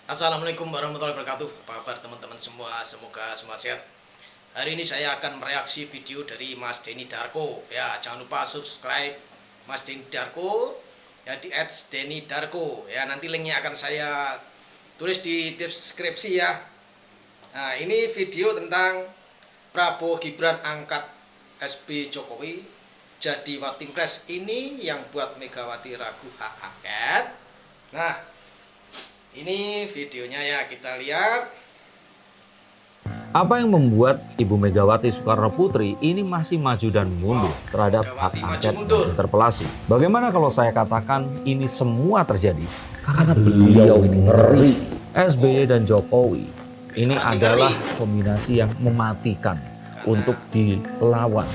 Assalamualaikum warahmatullahi wabarakatuh. Apa kabar teman-teman semua? Semoga semua sehat. Hari ini saya akan mereaksi video dari Mas Denny Darko. Ya, jangan lupa subscribe Mas Denny Darko ya di @denny_darko. Ya, nanti linknya akan saya tulis di deskripsi ya. Nah, ini video tentang Prabowo Gibran angkat SB Jokowi jadi Watimpres. Ini yang buat Megawati ragu hak angket. Nah, ini videonya ya, kita lihat. Apa yang membuat Ibu Megawati Soekarno Putri ini masih maju dan mundur terhadap hak angket dan interpelasi? Bagaimana kalau saya katakan ini semua terjadi karena beliau ini ngeri. SBY dan Jokowi ini adalah kombinasi yang mematikan untuk dilawan.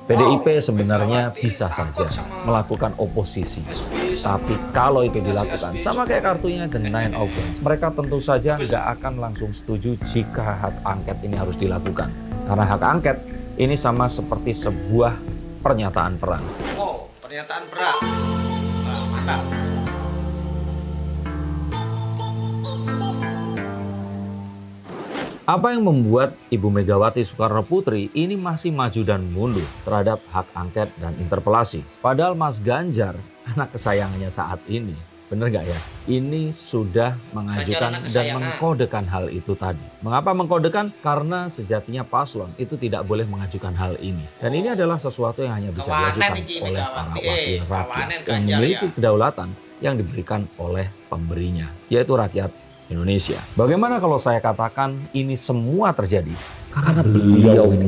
PDIP sebenarnya bisa saja melakukan oposisi. Tapi kalau itu dilakukan, sama kayak kartunya The Nine of Wands, mereka tentu saja nggak akan langsung setuju jika hak angket ini harus dilakukan. Karena hak angket ini sama seperti sebuah pernyataan perang. Wow, pernyataan perang. Nah, mantap. Apa yang membuat Ibu Megawati Soekarno Putri ini masih maju dan mundur terhadap hak angket dan interpelasi? Padahal Mas Ganjar, anak kesayangannya saat ini, bener nggak ya? Ini sudah mengajukan dan mengkodekan hal itu tadi. Mengapa mengkodekan? Karena sejatinya paslon itu tidak boleh mengajukan hal ini. Dan ini adalah sesuatu yang hanya bisa diajukan oleh para wakil rakyat yang memiliki kedaulatan yang diberikan oleh pemberinya, yaitu rakyat Indonesia. Bagaimana kalau saya katakan ini semua terjadi karena beliau ini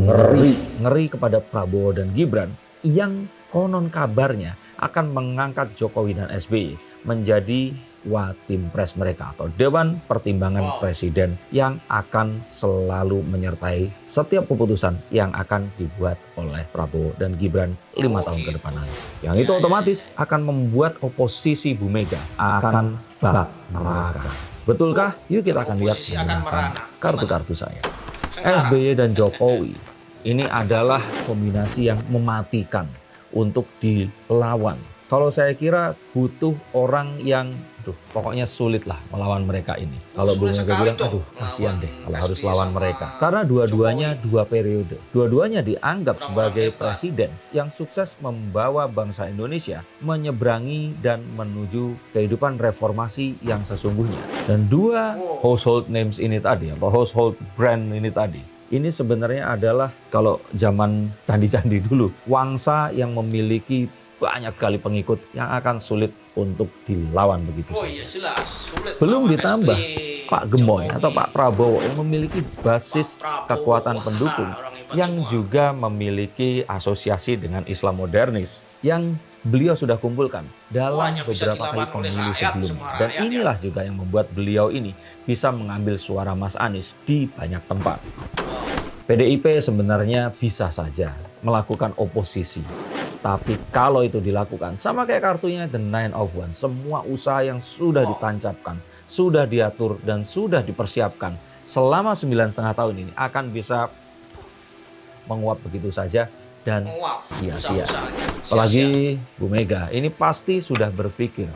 ngeri kepada Prabowo dan Gibran yang konon kabarnya akan mengangkat Jokowi dan SBY menjadi Watimpres mereka atau Dewan Pertimbangan Presiden yang akan selalu menyertai setiap keputusan yang akan dibuat oleh Prabowo dan Gibran 5 tahun ke depan nanti. Yang itu otomatis akan membuat oposisi Bu Mega akan bak neraka. Betulkah? Yuk kita akan lihat menggunakan kartu-kartu saya. SBY dan Jokowi ini adalah kombinasi yang mematikan untuk dilawan. Kalau saya kira butuh orang yang pokoknya sulit lah melawan mereka ini. Kalau Bu Mega bilang, kasihan deh kalau harus lawan mereka. Karena dua-duanya 2 periode. Dua-duanya dianggap sebagai presiden yang sukses membawa bangsa Indonesia menyeberangi dan menuju kehidupan reformasi yang sesungguhnya. Dan 2 household names ini tadi, atau household brand ini tadi, ini sebenarnya adalah kalau zaman candi-candi dulu, wangsa yang memiliki banyak kali pengikut yang akan sulit untuk dilawan begitu saja. Iya jelas, sulit. Belum ditambah Pak Gemoy atau Pak Prabowo yang memiliki basis kekuatan pendukung yang juga memiliki asosiasi dengan Islam modernis yang beliau sudah kumpulkan dalam beberapa kali pemilu sebelumnya. Dan inilah juga yang membuat beliau ini bisa mengambil suara Mas Anies di banyak tempat. PDIP sebenarnya bisa saja melakukan oposisi. Tapi kalau itu dilakukan, sama kayak kartunya The Nine of Wands, semua usaha yang sudah ditancapkan, sudah diatur, dan sudah dipersiapkan selama 9,5 tahun ini akan bisa menguap begitu saja dan sia-sia. Apalagi Bu Mega, ini pasti sudah berpikir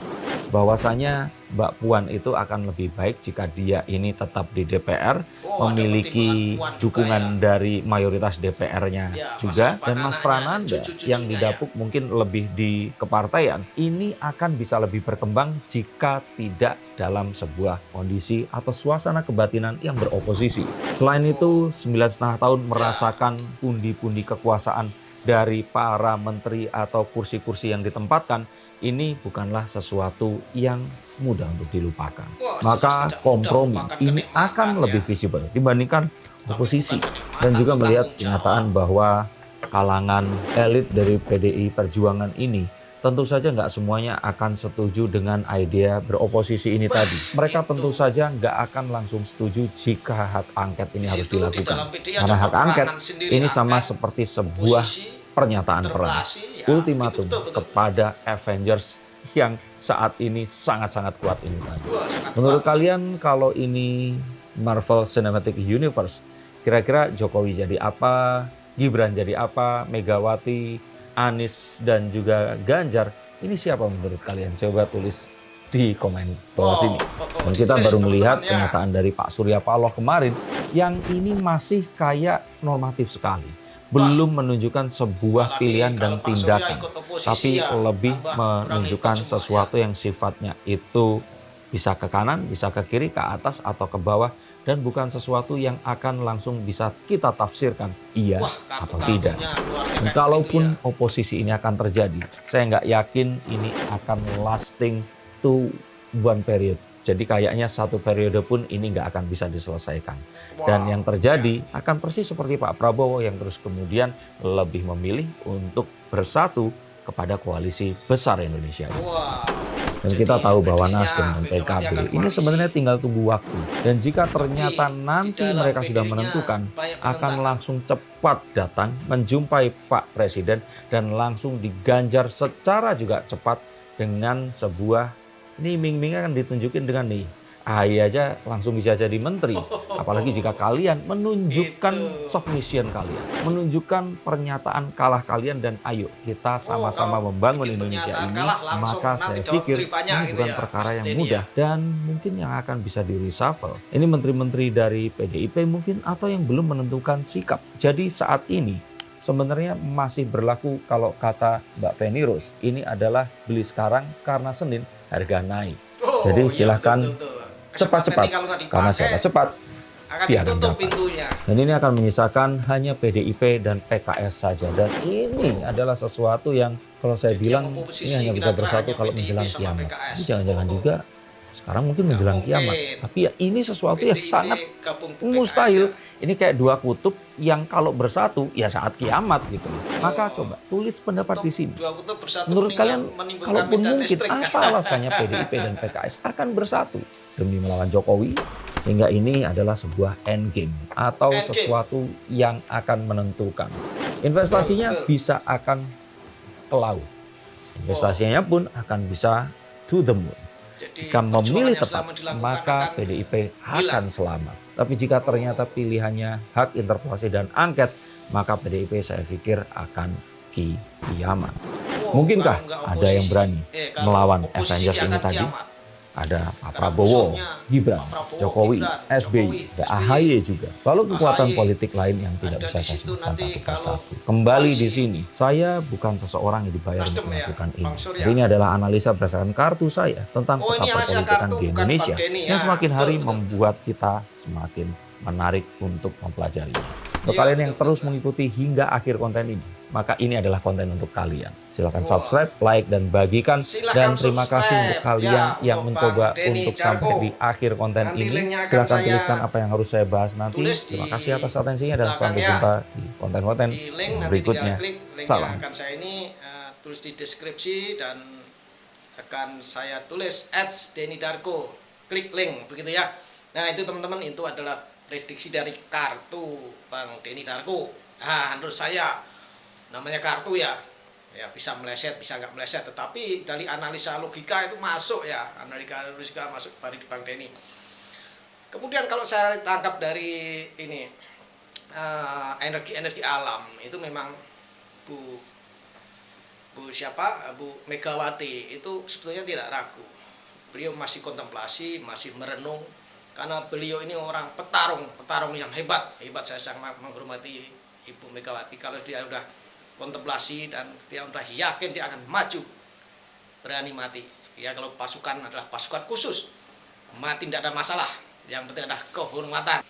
bahwasanya Mbak Puan itu akan lebih baik jika dia ini tetap di DPR, memiliki dukungan dari mayoritas DPR-nya juga, dan Mas Prananda yang didapuk mungkin lebih di kepartaian, ini akan bisa lebih berkembang jika tidak dalam sebuah kondisi atau suasana kebatinan yang beroposisi. Selain itu, 9,5 tahun merasakan pundi-pundi kekuasaan dari para menteri atau kursi-kursi yang ditempatkan, ini bukanlah sesuatu yang mudah untuk dilupakan. Maka kompromi ini akan lebih visible dibandingkan oposisi. Dan juga melihat kenyataan bahwa kalangan elit dari PDI Perjuangan ini tentu saja nggak semuanya akan setuju dengan ide beroposisi ini tadi. Mereka tentu saja nggak akan langsung setuju jika hak angket ini harus dilakukan. Karena hak angket ini sama seperti sebuah pernyataan perang, ultimatum kepada Avengers yang saat ini sangat-sangat kuat ini tadi. Menurut kalian kalau ini Marvel Cinematic Universe, kira-kira Jokowi jadi apa, Gibran jadi apa, Megawati, Anies dan juga Ganjar, ini siapa menurut kalian? Coba tulis di komen bawah sini. Dan kita baru melihat pernyataan dari Pak Surya Paloh kemarin yang ini masih kayak normatif sekali. Belum menunjukkan sebuah pilihan dan tindakan, tapi lebih menunjukkan sesuatu yang sifatnya itu bisa ke kanan, bisa ke kiri, ke atas, atau ke bawah. Dan bukan sesuatu yang akan langsung bisa kita tafsirkan iya atau tidak. Dan kalaupun oposisi ini akan terjadi, saya nggak yakin ini akan lasting to one period. Jadi kayaknya satu periode pun ini nggak akan bisa diselesaikan. Dan yang terjadi akan persis seperti Pak Prabowo yang terus kemudian lebih memilih untuk bersatu kepada koalisi besar Indonesia. Dan kita tahu bahwa Nasdem dan PKB ini sebenarnya tinggal tunggu waktu. Dan jika ternyata nanti mereka sudah menentukan, akan langsung cepat datang menjumpai Pak Presiden dan langsung diganjar secara juga cepat dengan sebuah, ini iming-imingnya akan ditunjukin dengan nih, AHY aja langsung bisa jadi menteri. Apalagi jika kalian menunjukkan submission kalian, menunjukkan pernyataan kalah kalian, dan ayo kita sama-sama membangun Indonesia ini. Maka saya pikir ini bukan perkara yang mudah dan mungkin yang akan bisa di reshuffle. Ini menteri-menteri dari PDIP mungkin atau yang belum menentukan sikap. Jadi saat ini sebenarnya masih berlaku kalau kata Mbak Feni Rose, ini adalah beli sekarang karena Senin harga naik. Jadi silahkan cepat-cepat, karena siapa cepat dia akan dapat. Dan ini akan menyisakan hanya PDIP dan PKS saja. Dan ini adalah sesuatu yang kalau saya bilang ini hanya bisa bersatu kalau menjelang kiamat. Ini jangan-jangan juga sekarang mungkin menjelang kiamat. Tapi ya ini sesuatu yang sangat mustahil. Ini kayak dua kutub yang kalau bersatu ya saat kiamat gitu. Maka coba tulis pendapat di sini. Menurut kalian, kalaupun mungkin apa alasannya PDIP dan PKS akan bersatu demi melawan Jokowi? Sehingga ini adalah sebuah endgame atau sesuatu yang akan menentukan. Investasinya bisa akan ke laut. Investasinya pun akan bisa to the moon. Jika memilih tepat, maka PDIP akan selamat. Tapi jika ternyata pilihannya hak interpelasi dan angket, maka PDIP saya pikir akan kiamat. Mungkinkah ada yang berani melawan Avengers ini tadi? Ada Pak Prabowo, Gibran, Jokowi, SBY, ada AHY juga. Lalu kekuatan politik lain yang tidak bisa saya sebutkan satu persatu. Kembali di sini, saya bukan seseorang yang dibayar untuk melakukan ini. Jadi ini adalah analisa berdasarkan kartu saya tentang peta perpolitikan di Indonesia yang semakin hari membuat kita semakin menarik untuk mempelajarinya. Untuk kalian yang terus mengikuti hingga akhir konten ini, maka ini adalah konten untuk kalian. Silakan subscribe, like, dan bagikan. Dan terima kasih untuk kalian yang mencoba untuk sampai di akhir konten ini. Silakan tuliskan apa yang harus saya bahas nanti. Terima kasih atas atensinya dan sampai jumpa di konten-konten berikutnya. Salam. Akan saya ini tulis di deskripsi dan akan saya tulis @DeniDarko. Klik link begitu ya. Nah itu teman-teman, itu adalah prediksi dari kartu Bang Deni Darko. Nah menurut saya namanya kartu ya bisa meleset, bisa nggak meleset, tetapi dari analisa logika itu masuk ya, analisa logika masuk dari Bang Deni. Kemudian kalau saya tangkap dari ini energi alam itu memang Bu Megawati itu sebetulnya tidak ragu. Beliau masih kontemplasi, masih merenung, karena beliau ini orang petarung yang hebat. Saya sangat menghormati Ibu Megawati. Kalau dia udah kontemplasi dan dia udah yakin dia akan maju, berani mati. Ya kalau pasukan adalah pasukan khusus, mati tidak ada masalah. Yang penting adalah kehormatan.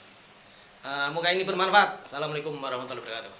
Moga ini bermanfaat. Assalamualaikum warahmatullahi wabarakatuh.